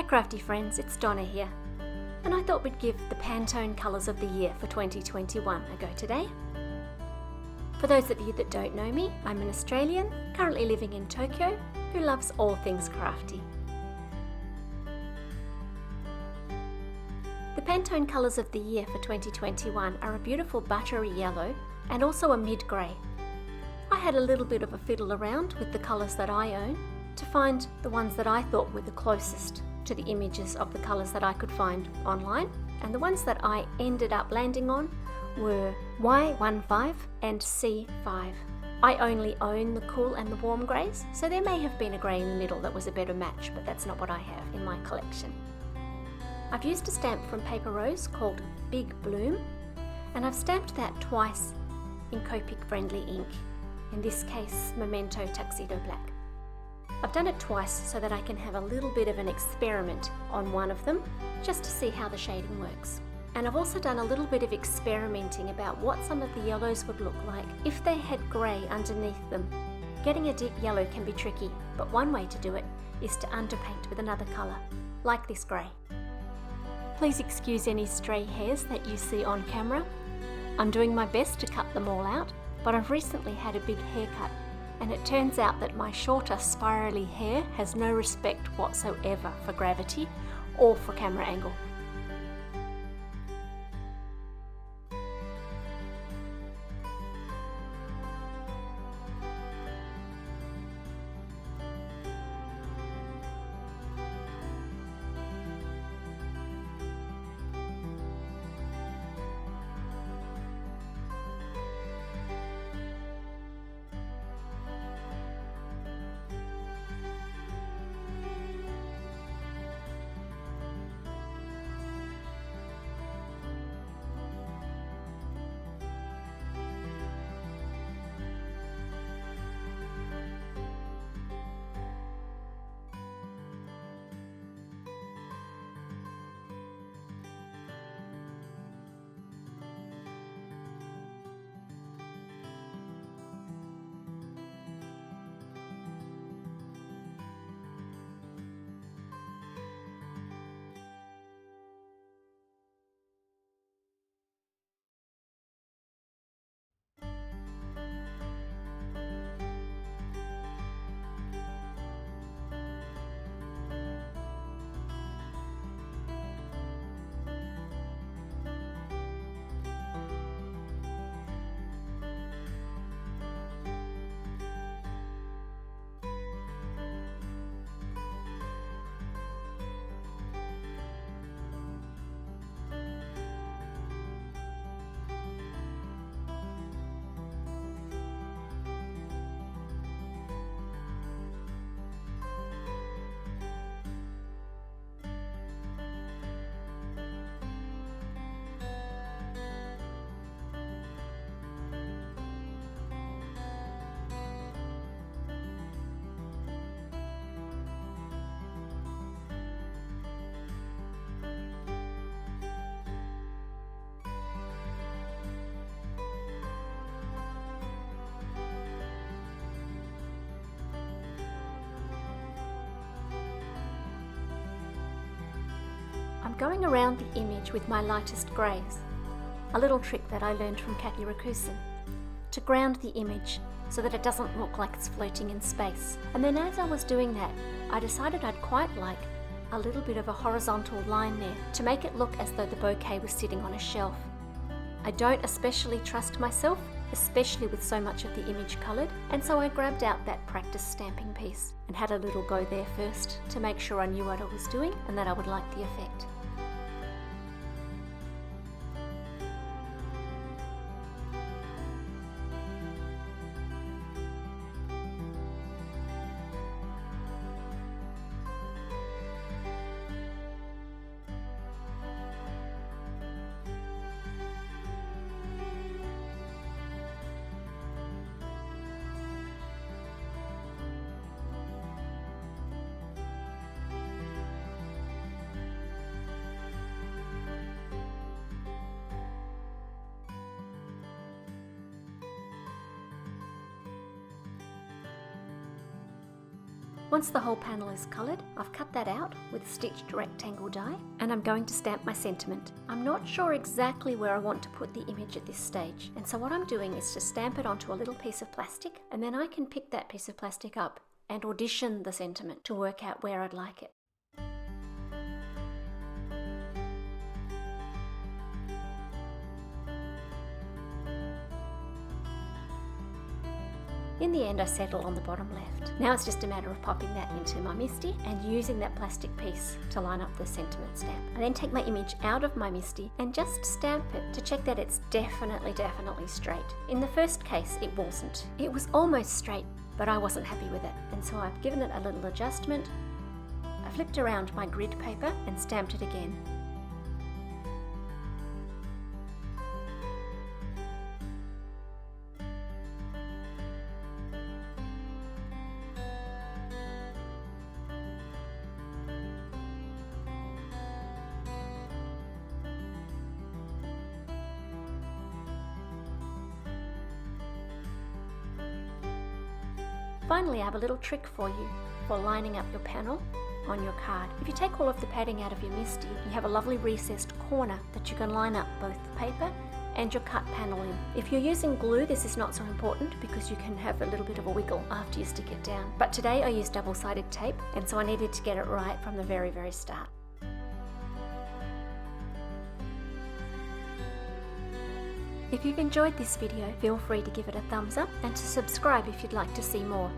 Hi crafty friends, it's Donna here, and I thought we'd give the Pantone colours of the year for 2021 a go today. For those of you that don't know me, I'm an Australian, currently living in Tokyo, who loves all things crafty. The Pantone colours of the year for 2021 are a beautiful buttery yellow and also a mid-grey. I had a little bit of a fiddle around with the colours that I own to find the ones that I thought were the closest to the images of the colours that I could find online, and the ones that I ended up landing on were Y15 and C5. I only own the cool and the warm greys, so there may have been a grey in the middle that was a better match, but that's not what I have in my collection. I've used a stamp from Paper Rose called Big Bloom, and I've stamped that twice in Copic friendly ink, in this case Memento Tuxedo Black. I've done it twice so that I can have a little bit of an experiment on one of them, just to see how the shading works. And I've also done a little bit of experimenting about what some of the yellows would look like if they had grey underneath them. Getting a deep yellow can be tricky, but one way to do it is to underpaint with another colour, like this grey. Please excuse any stray hairs that you see on camera. I'm doing my best to cut them all out, but I've recently had a big haircut, and it turns out that my shorter spirally hair has no respect whatsoever for gravity or for camera angle. I'm going around the image with my lightest greys, a little trick that I learned from Kaki Rakusen, to ground the image so that it doesn't look like it's floating in space. And then as I was doing that, I decided I'd quite like a little bit of a horizontal line there to make it look as though the bouquet was sitting on a shelf. I don't especially trust myself, especially with so much of the image coloured, and so I grabbed out that practice stamping piece and had a little go there first to make sure I knew what I was doing and that I would like the effect. Once the whole panel is coloured, I've cut that out with stitched rectangle die, and I'm going to stamp my sentiment. I'm not sure exactly where I want to put the image at this stage, and so what I'm doing is to stamp it onto a little piece of plastic, and then I can pick that piece of plastic up and audition the sentiment to work out where I'd like it. In the end, I settle on the bottom left. Now it's just a matter of popping that into my MISTI and using that plastic piece to line up the sentiment stamp. I then take my image out of my MISTI and just stamp it to check that it's definitely straight. In the first case, it wasn't. It was almost straight, but I wasn't happy with it, and so I've given it a little adjustment. I flipped around my grid paper and stamped it again. Finally, I have a little trick for you for lining up your panel on your card. If you take all of the padding out of your MISTI, you have a lovely recessed corner that you can line up both the paper and your cut panel in. If you're using glue, this is not so important because you can have a little bit of a wiggle after you stick it down. But today I used double-sided tape, and so I needed to get it right from the very start. If you've enjoyed this video, feel free to give it a thumbs up and to subscribe if you'd like to see more.